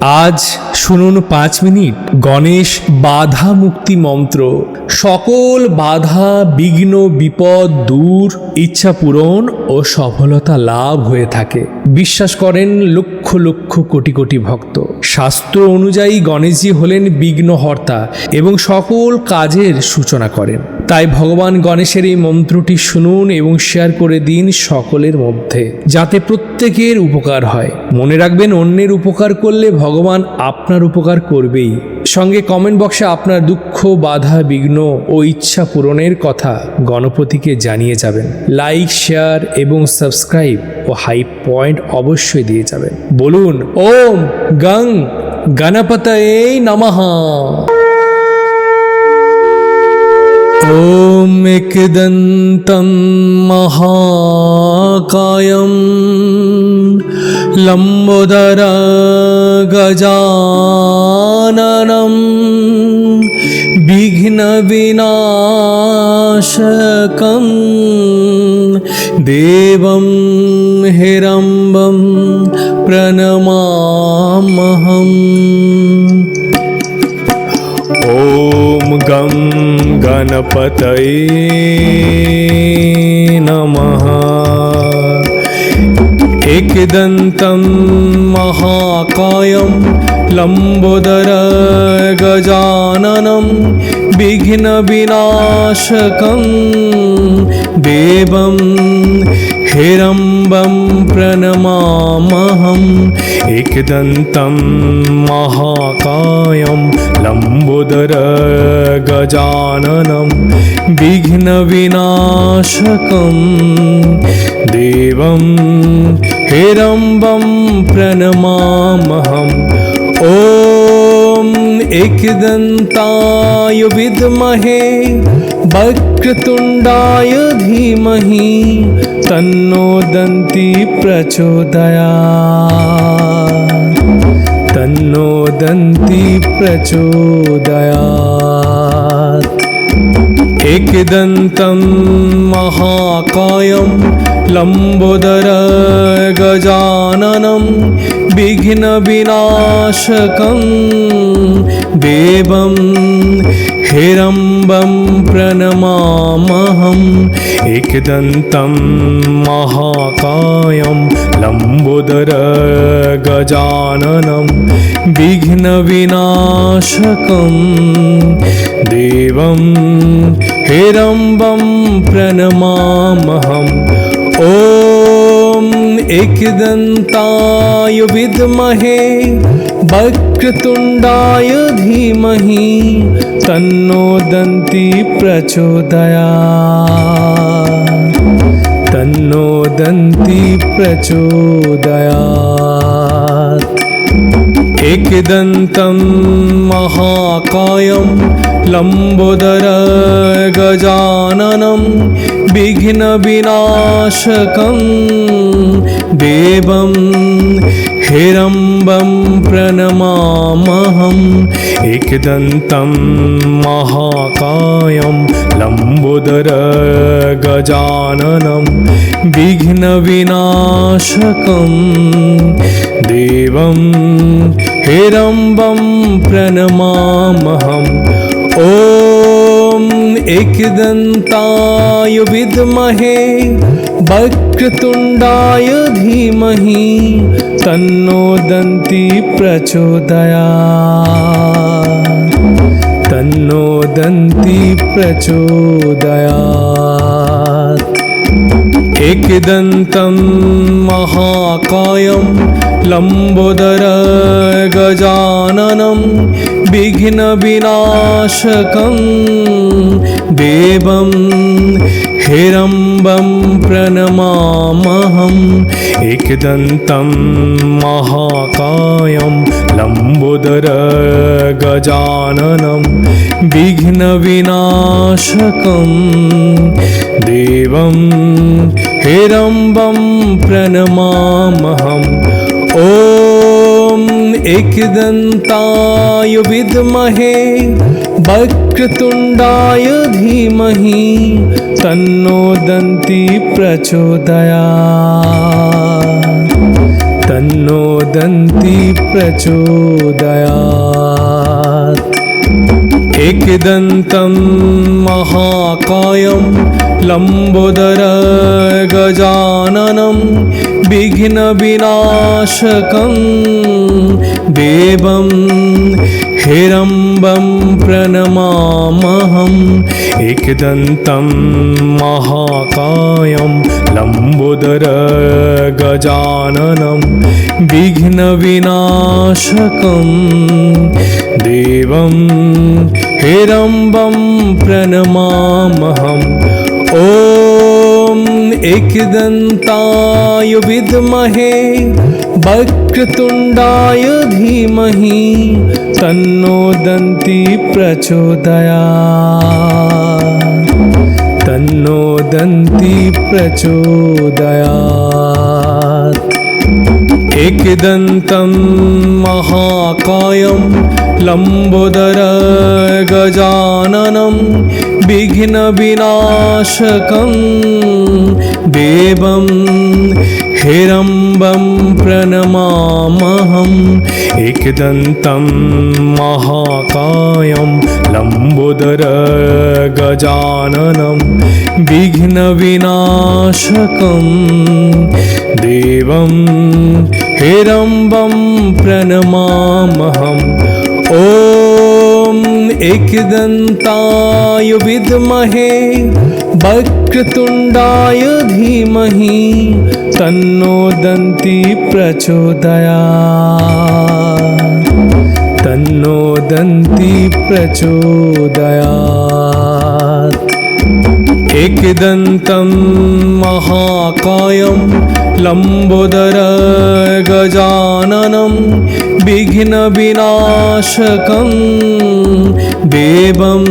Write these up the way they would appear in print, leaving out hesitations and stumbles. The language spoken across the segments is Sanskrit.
আজ শুনুন 5 মিনিট গণেশ বাধা মুক্তি মন্ত্র। সকল বাধা বিঘ্ন বিপদ দূর, ইচ্ছা পূরণ ও সফলতা লাভ হয়ে থাকে। বিশ্বাস করেন লক্ষ লক্ষ কোটি কোটি ভক্ত। শাস্ত্র অনুযায়ী গণেশজি হলেন বিঘ্নহর্তা এবং সকল কাজের সূচনা করেন। তাই ভগবান গণেশের এই মন্ত্রটি শুনুন এবং শেয়ার করে দিন সকলের মধ্যে, যাতে প্রত্যেকের উপকার হয়। মনে রাখবেন, অন্যের উপকার করলে ভগবান আপনার উপকার করবেই। সঙ্গে কমেন্ট বক্সে আপনার দুঃখ, বাধা, বিঘ্ন ও ইচ্ছা পূরণের কথা গণপতিকে জানিয়ে যাবেন। লাইক, শেয়ার এবং সাবস্ক্রাইব ও হাই পয়েন্ট অবশ্যই দিয়ে যাবেন। বলুন ওম গং গণপতয়ে নমঃ। ॐ एकदन्तं महाकायं लम्बोदरगजाननं विघ्नविनाशकं देवं हिरम्बं प्रणमाम्यहम्। ॐ गं गणपतये नमः। एकदन्तं महाकायं लम्बोदरगजाननं विघ्नविनाशकं देवं हिरम्बं प्रणमाम्यहम्। एकदन्तं महाकायं लम्बोदरगजाननं विघ्नविनाशकं देवं हिरम्बं प्रणमाम्यहम्। ॐ एकदन्ताय विद्महे वक्रतुण्डाय धीमहि तन्नो दन्ती प्रचोदयात्। तन्नो दन्ती प्रचोदयात्। एकदन्तं महाकायं लम्बोदरगजाननं विघ्नविनाशकं देवं हिरम्बं प्रणमाम्यहम्। एकदन्तं महाकायं लम्बोदरगजाननं विघ्नविनाशकं देवं हिरम्बं प्रणमाम्यहम्। ॐ एकदन्ताय विद्महे वक्रतुण्डाय धीमहि तन्नो दन्ती प्रचोदयात्। तन्नो दन्ती प्रचोदयात्। एकदन्तं महाकायं लम्बोदरगजाननं विघ्नविनाशकं देवं हिरम्बं प्रणमाम्यहम्। एकदन्तं महाकायं लम्बोदरगजाननं विघ्नविनाशकं देवं हिरम्बं प्रणमाम्यहम्। ॐ एकदन्ताय विद्महे वक्रतुण्डाय धीमहि तन्नो दन्ती प्रचोदयात्। तन्नो दन्ती प्रचोदयात्। एकदन्तं महाकायं लम्बोदरगजाननं विघ्नविनाशकं देवं हिरम्बं प्रणमाम्यहम्। एकदन्तं महाकायं लम्बोदरगजाननं विघ्नविनाशकं देवं हिरम्बं प्रणमाम्यहम्। ॐ एकदन्ताय विद्महे वक्रतुण्डाय धीमहि तन्नो दन्ती प्रचोदयात्। तन्नो दन्ती प्रचोदयात्। एकदन्तं महाकायं लम्बोदरगजाननं विघ्नविनाशकं देवं हिरम्बं प्रणमाम्यहम्। एकदन्तं महाकायं लम्बोदरगजाननं विघ्नविनाशकं देवं हिरम्बं प्रणमाम्यहम्। ॐ एकदन्ताय विद्महे वक्रतुण्डाय धीमहि तन्नो दन्ती प्रचोदयात्। तन्नो दन्ती प्रचोदयात्। एकदन्तं महाकायं लम्बोदरगजाननं विघ्नविनाशकं देवं हिरम्बं प्रणमाम्यहम्। एकदन्तं महाकायं लम्बोदरगजाननं विघ्नविनाशकं देवं हिरम्बं प्रणमाम्यहम्। ॐ एकदन्ताय विद्महे वक्रतुण्डाय धीमहि तन्नो दन्ती प्रचोदयात्। तन्नो दन्ती प्रचोदयात्। एकदन्तं महाकायं लम्बोदरगजाननं विघ्नविनाशकं देवं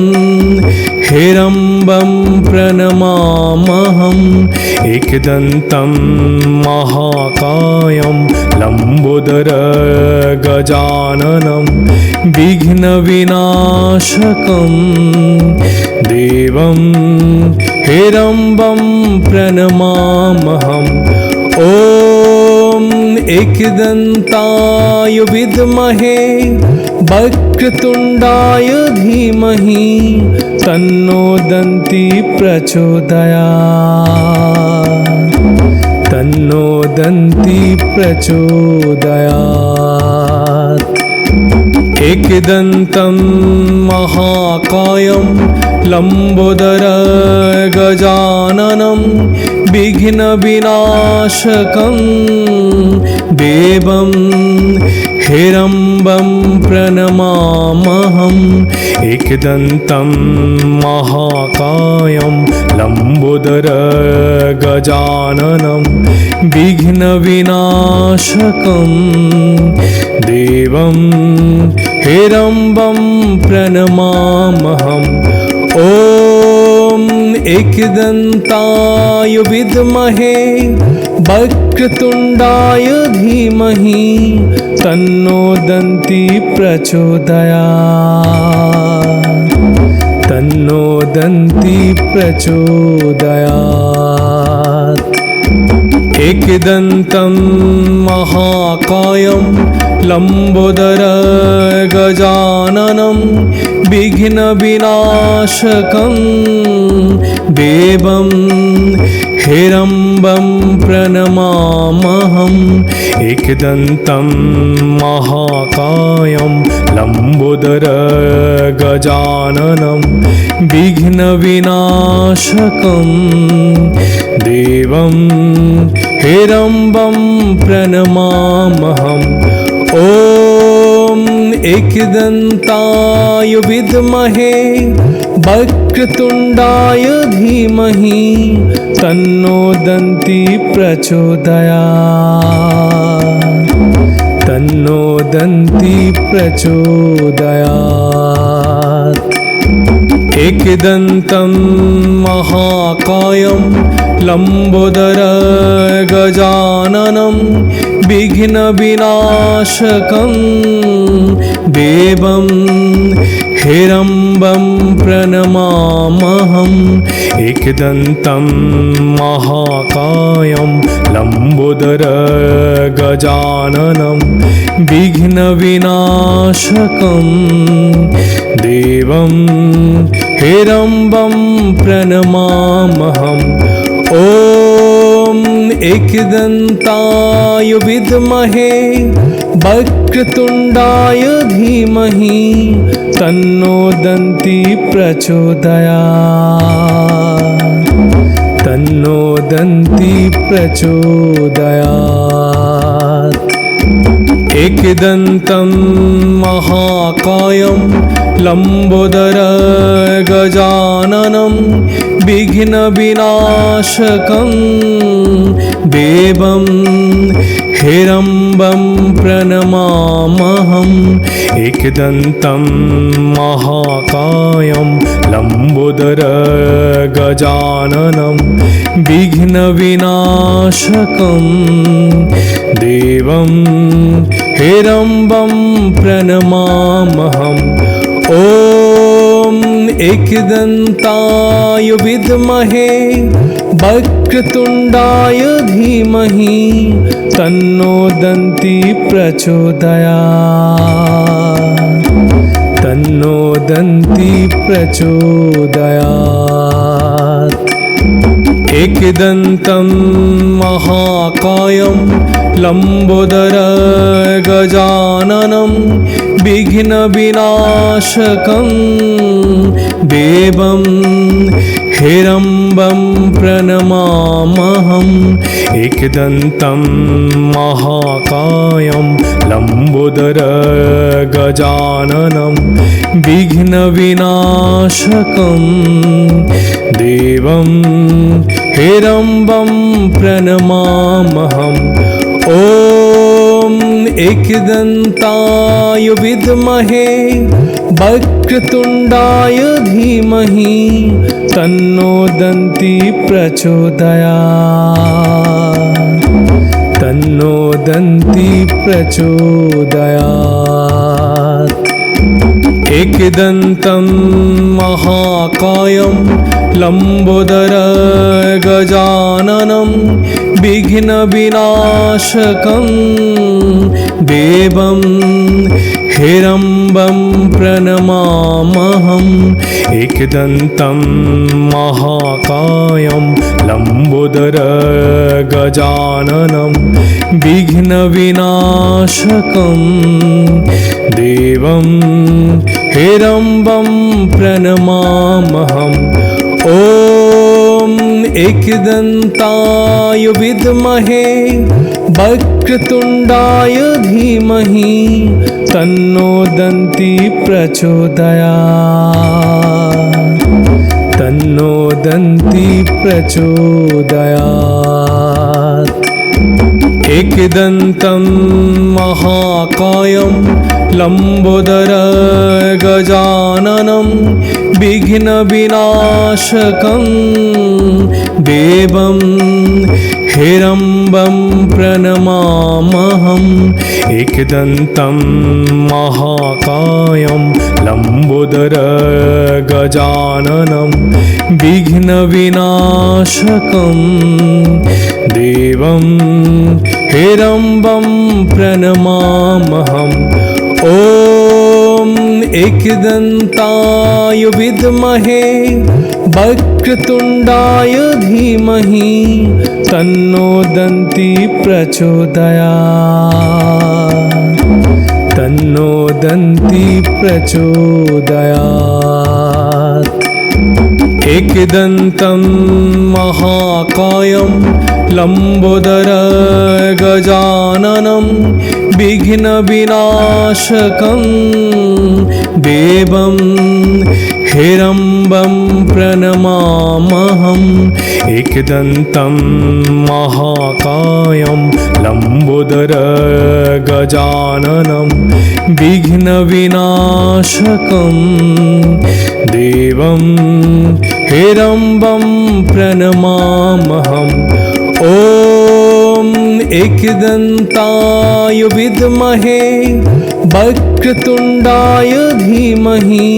हिरम्बं प्रणमाम्यहम्। एकदन्तं महाकायं लम्बोदरगजाननं विघ्नविनाशकं देवं हिरम्बं प्रणमाम्यहम्। ॐ एकदन्ताय विद्महे वक्रतुण्डाय धीमहि तन्नो दन्ती प्रचोदयात्। तन्नो दन्ती प्रचोदयात्। एकदन्तं महाकायं लम्बोदरगजाननं विघ्नविनाशकं देवं हिरम्बं प्रणमाम्यहम्। एकदन्तं महाकायं लम्बोदरगजाननं विघ्नविनाशकं देवं हिरम्बं प्रणमाम्यहम्। ॐ एकदन्ताय विद्महे वक्रतुण्डाय धीमहि तन्नो दन्ती प्रचोदयात्। तन्नो दन्ती प्रचोदयात्। एकदन्तं महाकायं लम्बोदरगजाननं विघ्नविनाशकं देवं हिरम्बं प्रणमाम्यहम्। एकदन्तं महाकायं लम्बोदरगजाननं विघ्नविनाशकं देवं हिरम्बं प्रणमाम्यहम्। ॐ एकदन्ताय विद्महे वक्रतुण्डाय धीमहि तन्नो दन्ती प्रचोदयात्। तन्नो दन्ती प्रचोदयात्। एकदन्तं महाकायं लम्बोदरगजाननं विघ्नविनाशकं देवं हेरम्बं प्रणमाम्यहम् एकदन्तं महाकायं लम्बोदरगजाननं विघ्नविनाशकं देवं हेरम्बं प्रणमाम्यहम् ॐ एकदन्ताय विद्महे वक्रतुण्डाय धीमहि तन्नो दन्ती प्रचोदयात् तन्नो दन्ती प्रचोदयात् एकदन्तं महाकायं लम्बोदरगजाननं विघ्नविनाशकं देवं हेरम्बं प्रणमाम्यहम् एकदन्तं महाकायं लम्बोदरगजाननं विघ्नविनाशकं देवं हेरम्बं प्रणमाम्यहम् ॐ एकदन्ताय विद्महे वक्रतुण्डाय धीमहि तन्नो दन्ती प्रचोदयात् तन्नो दन्ती प्रचोदयात् एकदन्तं महाकायं लम्बोदरगजाननं विघ्नविनाशकं देवं हेरम्बं प्रणमाम्यहम् एकदन्तं महाकायं लम्बोदरगजाननं विघ्नविनाशकं देवं हेरम्बं प्रणमाम्यहम् ॐ एकदन्ताय विद्महे वक्रतुण्डाय धीमहि तन्नो दन्ती प्रचोदयात् तन्नो दन्ती प्रचोदयात् एकदन्तं महाकायं लम्बोदरगजाननं विघ्नविनाशकं देवं हेरम्बं प्रणमाम्यहम् एकदन्तं महाकायं लम्बोदरगजाननं विघ्नविनाशकं देवं हेरम्बं प्रणमाम्यहम् ॐ एकदन्ताय विद्महे वक्रतुण्डाय धीमहि तन्नो दन्ती प्रचोदयात् तन्नो दन्ती प्रचोदयात् एकदन्तं महाकायं लम्बोदरगजाननं विघ्नविनाशकं देवं हेरम्बं प्रणमाम्यहम् एकदन्तं महाकायं लम्बोदरगजाननं विघ्नविनाशकं देवं हेरम्बं प्रणमाम्यहम् ॐ एकदन्ताय विद्महे वक्रतुण्डाय धीमहि तन्नो दन्ती प्रचोदयात् तन्नो दन्ती प्रचोदयात् एकदन्तं महाकायं लम्बोदरगजाननं विघ्नविनाशकं देवं हेरम्बं प्रणमाम्यहम् एकदन्तं महाकायं लम्बोदरगजाननं विघ्नविनाशकं देवं हेरम्बं प्रणमाम्यहम् ॐ एकदन्ताय विद्महे वक्रतुण्डाय धीमहि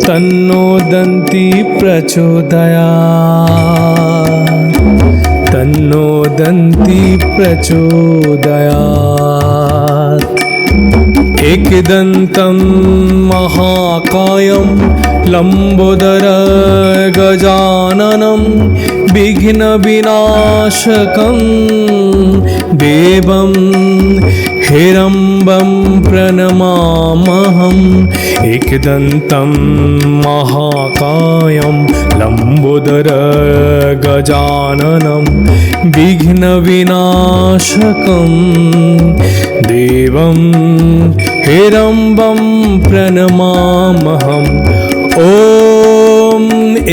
तन्नो दन्ती प्रचोदयात् तन्नो दन्ती प्रचोदयात् एकदन्तं महाकायं लम्बोदरं गजाननं विघ्नविनाशकं देवं हिरम्बं प्रणमाम्यहम् एकदन्तं महाकायं लम्बोदरं गजाननं विघ्नविनाशकं देवं हिरम्बं प्रणमाम्यहम् ॐ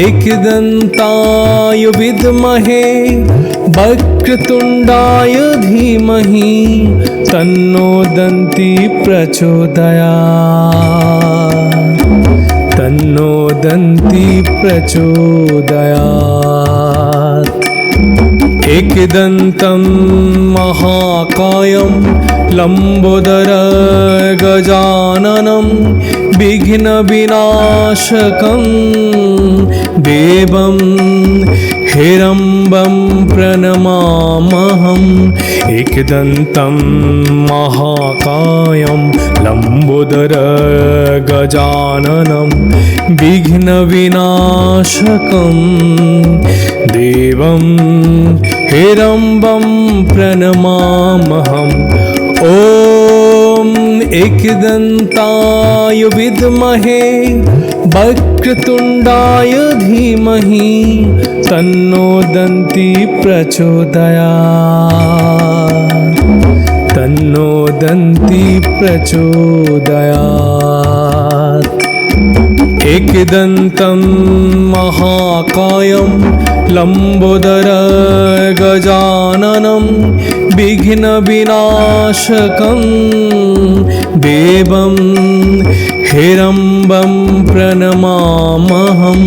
एकदन्ताय विद्महे वक्रतुण्डाय धीमहि तन्नो दन्ती प्रचोदयात् तन्नो दन्ती प्रचोदयात् एकदन्तं महाकायं लम्बोदरं गजाननं विघ्नविनाशकं देवं हिरम्बं प्रणमाम्यहम् एकदन्तं महाकायं लम्बोदरं गजाननं विघ्नविनाशकं देवं हिरम्बं प्रणमाम्यहम् ॐ एकदन्ताय विद्महे वक्रतुण्डाय धीमहि तन्नो दन्ती प्रचोदयात् तन्नो दन्ती प्रचोदयात् एकदन्तं महाकायं लम्बोदरं गजाननं विघ्नविनाशकं देवं हिरम्बं प्रणमाम्यहम्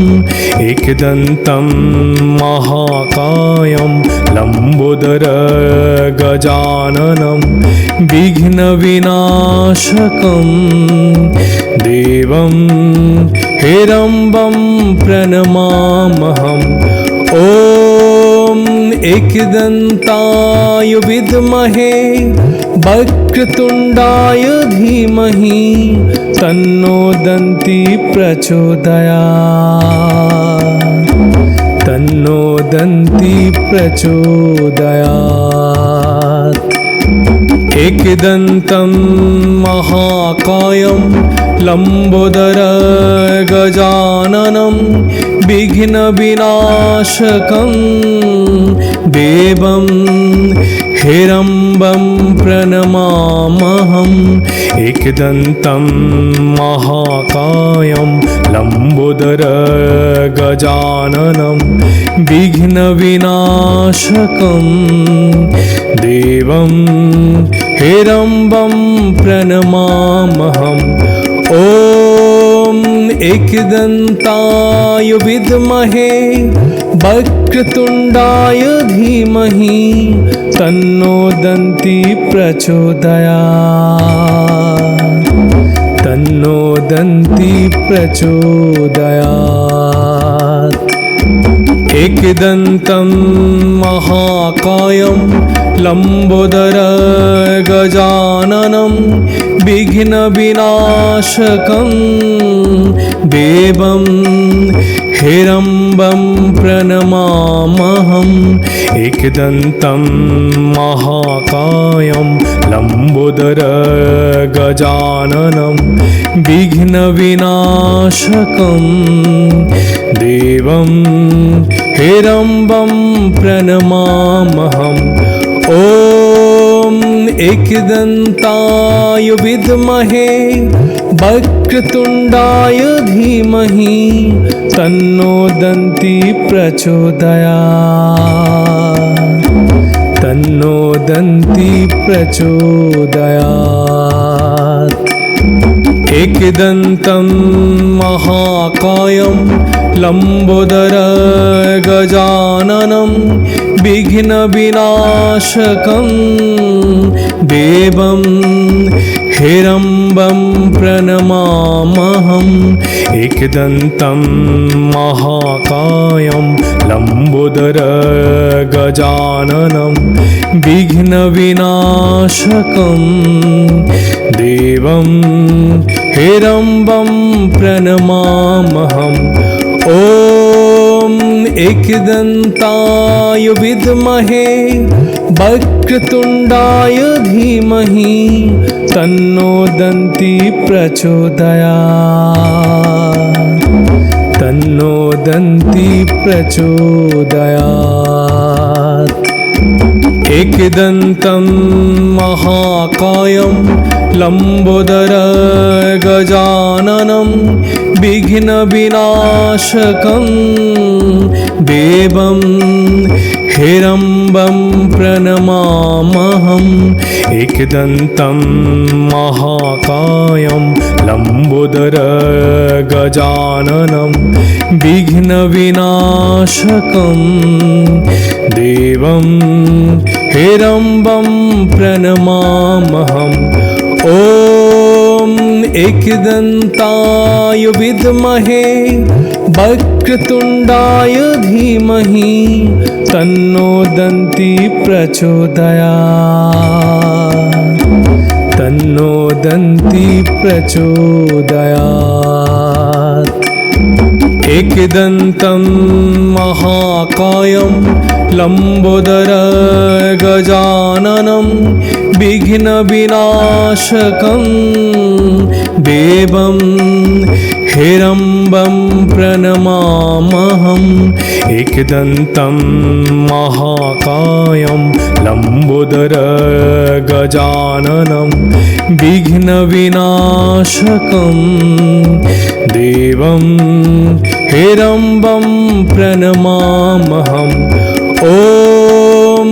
एकदन्तं महाकायं लम्बोदरं गजाननं विघ्नविनाशकं देवं हिरम्बं प्रणमाम्यहम् ॐ एकदन्ताय विद्महे वक्रतुण्डाय धीमहि तन्नो दन्ती प्रचोदयात् तन्नो दन्ती प्रचोदयात् एकदन्तं महाकायं लम्बोदरं गजाननं विघ्नविनाशकं देवं हिरम्बं प्रणमाम्यहम् एकदन्तं महाकायं लम्बोदरं गजाननं विघ्नविनाशकं देवं हिरम्बं प्रणमाम्यहम् ॐ एकदन्ताय विद्महे वक्रतुण्डाय धीमहि तन्नो दन्ती प्रचोदयात् तन्नो दन्ती प्रचोदयात् एकदन्तं महाकायं लम्बोदरं गजाननं विघ्नविनाशकं देवं हिरम्बं प्रणमाम्यहम् एकदन्तं महाकायं लम्बोदरं गजाननं विघ्नविनाशकं देवं हिरम्बं प्रणमाम्यहम् ॐ एकदन्ताय विद्महे वक्रतुण्डाय धीमहि तन्नो दन्ती प्रचोदयात् तन्नो दन्ती प्रचोदयात् एकदन्तं महाकायं लम्बोदरगजाननं विघ्नविनाशकं देवं हिरम्बं प्रणमाम्यहम् एकदन्तं महाकायं लम्बोदरगजाननं विघ्नविनाशकं देवं हिरम्बं प्रणमाम्यहम् ॐ एकदन्ताय विद्महे वक्रतुण्डाय धीमहि तन्नो दन्ती प्रचोदयात् तन्नो दन्ती प्रचोदयात् एकदन्तं महाकायं लम्बोदरगजाननं विघ्नविनाशकं देवं हिरम्बं प्रणमाम्यहम् एकदन्तं महाकायं लम्बोदरगजाननं विघ्नविनाशकं देवं हिरम्बं प्रणमाम्यहम् ॐ एकदन्ताय विद्महे वक्रतुण्डाय धीमहि तन्नो दन्ती प्रचोदयात् तन्नो दन्ती प्रचोदयात् एकदन्तं महाकायं लम्बोदरगजाननं विघ्नविनाशकं देवं हिरम्बं प्रणमाम्यहम् एकदन्तं महाकायं लम्बोदरगजाननं विघ्नविनाशकं देवं हिरम्बं प्रणमाम्यहम् ॐ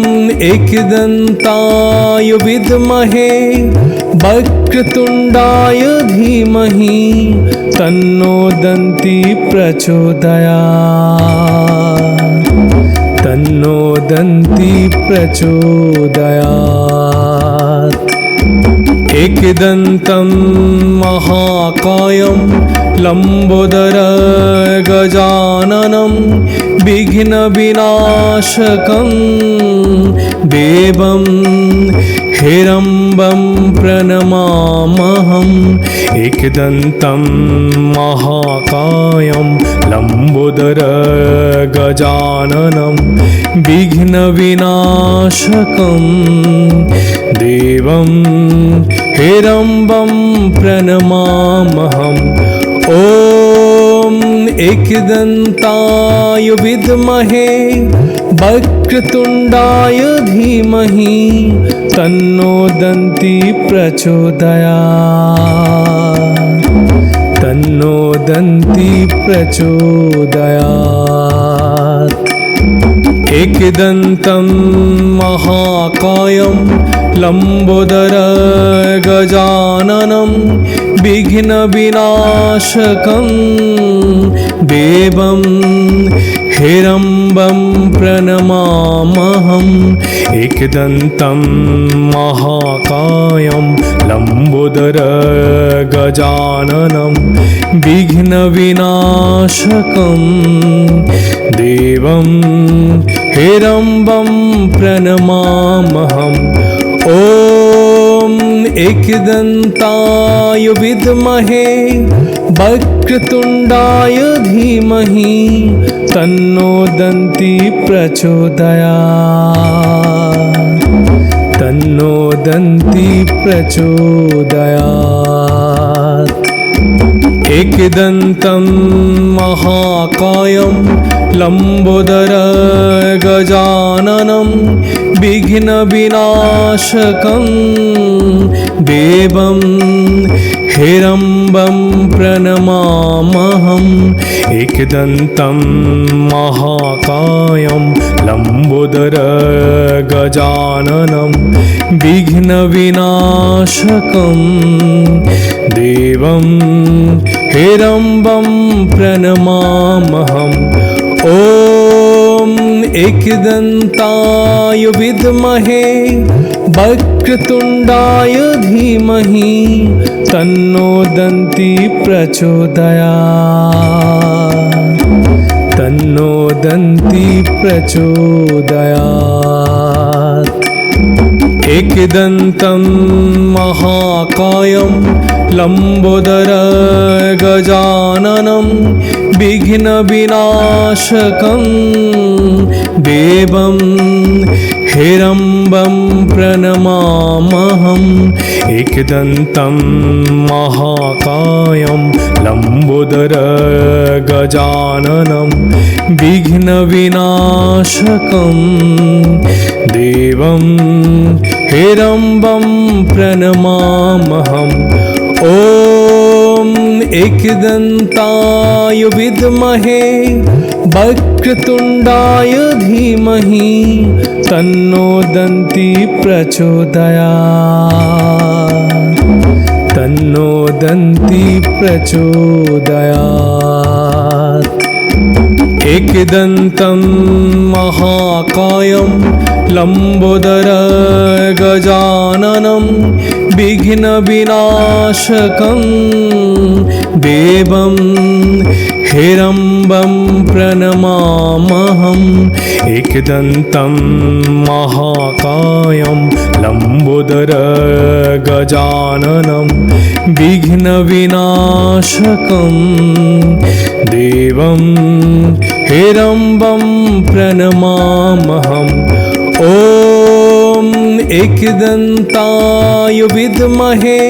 एकदन्ताय विद्महे वक्रतुण्डाय धीमहि तन्नो दन्ती प्रचोदयात् तन्नो दन्ती प्रचोदयात् एकदन्तं महाकायं लम्बोदरगजाननं विघ्नविनाशकं देवं हिरम्बं प्रणमाम्यहम् एकदन्तं महाकायं लम्बोदरगजाननं विघ्नविनाशकं देवं हिरम्बं प्रणमाम्यहम् ॐ एकदन्ताय विद्महे वक्रतुण्डाय धीमहि तन्नो दन्ती प्रचोदयात् तन्नो दन्ती प्रचोदयात् एकदन्तं महाकायं लम्बोदरगजाननं विघ्नविनाशकं देवं हिरम्बं प्रणमाम्यहम् एकदन्तं महाकायं लम्बोदरगजाननं विघ्नविनाशकं देवं हिरम्बं प्रणमाम्यहम् ॐ एकदन्ताय विद्महे वक्रतुण्डाय धीमहि तन्नो दन्ती प्रचोदयात् तन्नो दन्ती प्रचोदयात् एकदन्तं महाकायं लम्बोदरगजाननं विघ्नविनाशकं देवं हेरम्बं प्रणमाम्यहम् एकदन्तं महाकायं लम्बोदरगजाननं विघ्नविनाशकं देवं हेरम्बं प्रणमाम्यहम् ॐ एकदन्ताय विद्महे वक्रतुण्डाय धीमहि तन्नो दन्ती प्रचोदयात् तन्नो दन्ती प्रचोदयात् एकदन्तं महाकायं लम्बोदरगजाननं विघ्नविनाशकं देवं हेरम्बं प्रणमाम्यहम् एकदन्तं महाकायं लम्बोदरगजाननं विघ्नविनाशकं देवं हेरम्बं प्रणमाम्यहम् ॐ एकदन्ताय विद्महे वक्रतुण्डाय धीमहि तन्नो दन्ती प्रचोदयात् तन्नो दन्ती प्रचोदयात् एकदन्तं महाकायं लम्बोदरगजाननं विघ्नविनाशकं देवं हेरम्बं प्रणमाम्यहम् एकदन्तं महाकायं लम्बोदरगजाननं विघ्नविनाशकं देवं हेरम्बं प्रणमाम्यहम् ॐ एकदन्ताय विद्महे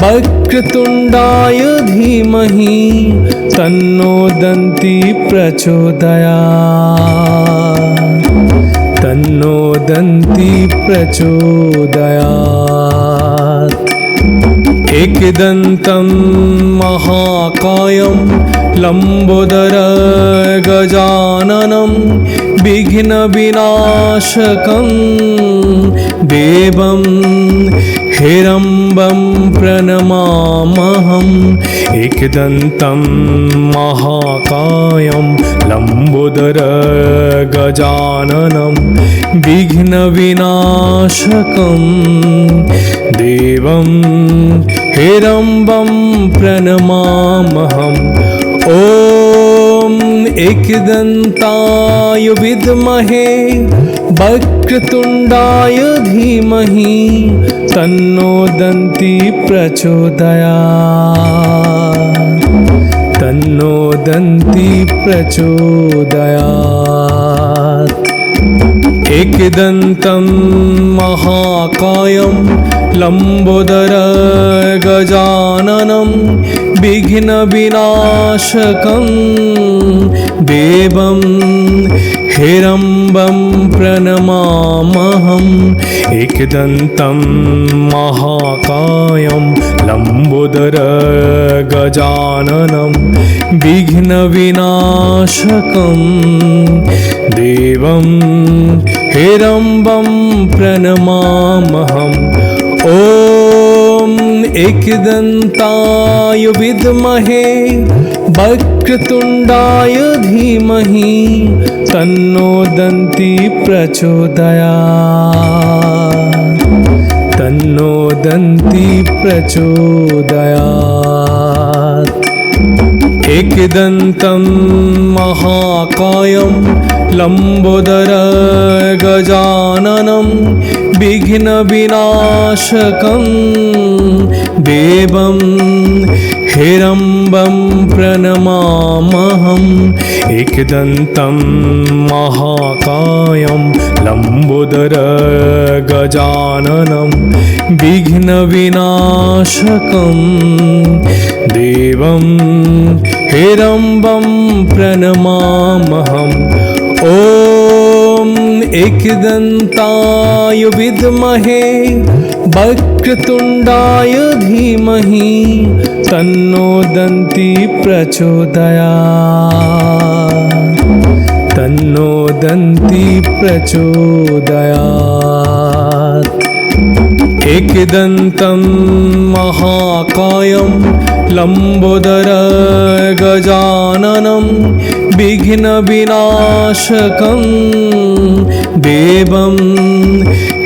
वक्रतुण्डाय धीमहि तन्नो दन्ती प्रचोदयात् तन्नो दन्ती प्रचोदयात् एकदन्तं महाकायं लम्बोदरगजाननं विघ्नविनाशकं देवं हेरम्बं प्रणमाम्यहम् एकदन्तं महाकायं लम्बोदरगजाननं विघ्नविनाशकं देवं हेरम्बं प्रणमाम्यहम् ॐ एकदन्ताय विद्महे वक्रतुण्डाय धीमहि तन्नो दन्ती प्रचोदयात् तन्नो दन्ती प्रचोदयात् एकदन्तं महाकायं लम्बोदरगजाननं विघ्नविनाशकं देवं हेरम्बं प्रणमाम्यहम् एकदन्तं महाकायं लम्बोदरगजाननं विघ्नविनाशकं देवं हेरम्बं प्रणमाम्यहम् ॐ एकदन्ताय विद्महे वक्रतुण्डाय धीमहि तन्नो दन्ती प्रचोदयात् तन्नो दन्ती प्रचोदयात् एकदन्तं महाकायं लम्बोदरगजाननं विघ्नविनाशकं देवं हेरम्बं प्रणमाम्यहम् एकदन्तं महाकायं लम्बोदरगजाननं विघ्नविनाशकं देवं हेरम्बं प्रणमाम्यहम् ॐ एकदन्ताय विद्महे वक्रतुण्डाय धीमहि तन्नो दन्ती प्रचोदयात् तन्नो दन्ती प्रचोदयात् एकदन्तं महाकायं लम्बोदरगजाननं विघ्नविनाशकं देवं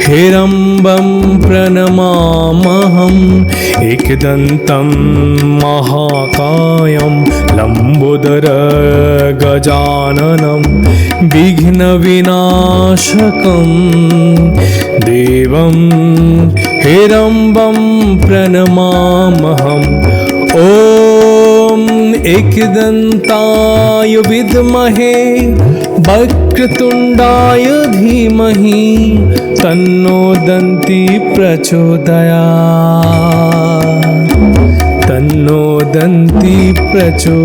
हिरम्बं प्रणमाम्यहम् एकदन्तं महाकायं लम्बोदरगजाननं विघ्नविनाशकं देवं हिरम्बं प्रणमाम्यहम् ॐ एकदन्ताय विद्महे वक्रतुण्डाय धीमहि तन्नो दन्ती प्रचोदयात् तन्नो दन्ती प्रचोदयात्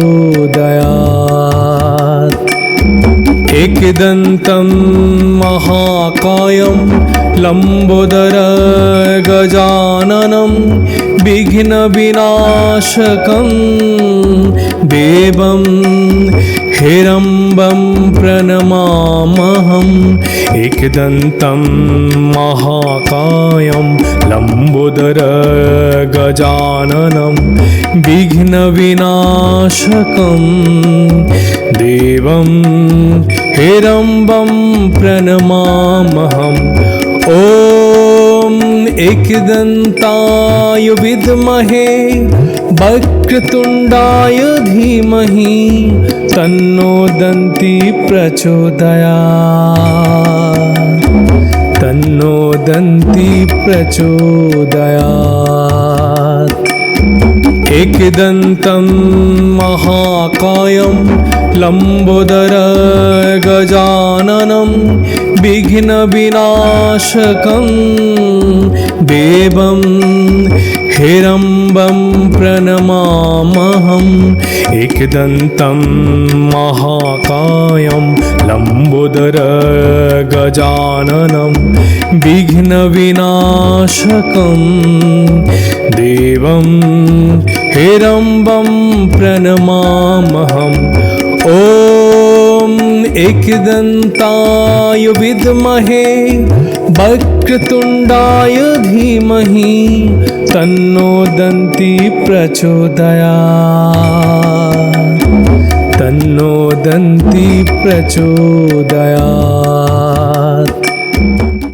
एकदन्तं महाकायं लम्बोदरगजाननं विघ्नविनाशकं देवं हिरम्बं प्रणमाम्यहम् एकदन्तं महाकायं लम्बोदरगजाननं विघ्नविनाशकं देवं हिरम्बं प्रणमाम्यहम् ॐ एकदन्ताय विद्महे वक्रतुण्डाय धीमहि तन्नो दन्ती प्रचोदयात् तन्नो दन्ती प्रचोदयात् एकदन्तं महाकायं लम्बोदरगजाननं विघ्नविनाशकं देवं हिरम्बं प्रणमाम्यहम् एकदन्तं महाकायं लम्बोदरगजाननं विघ्नविनाशकं देवं हिरम्बं प्रणमाम्यहम् ॐ एकदन्ताय विद्महे वक्रतुण्डाय धीमहि तन्नो दन्ती प्रचोदयात् तन्नो दन्ती प्रचोदयात्।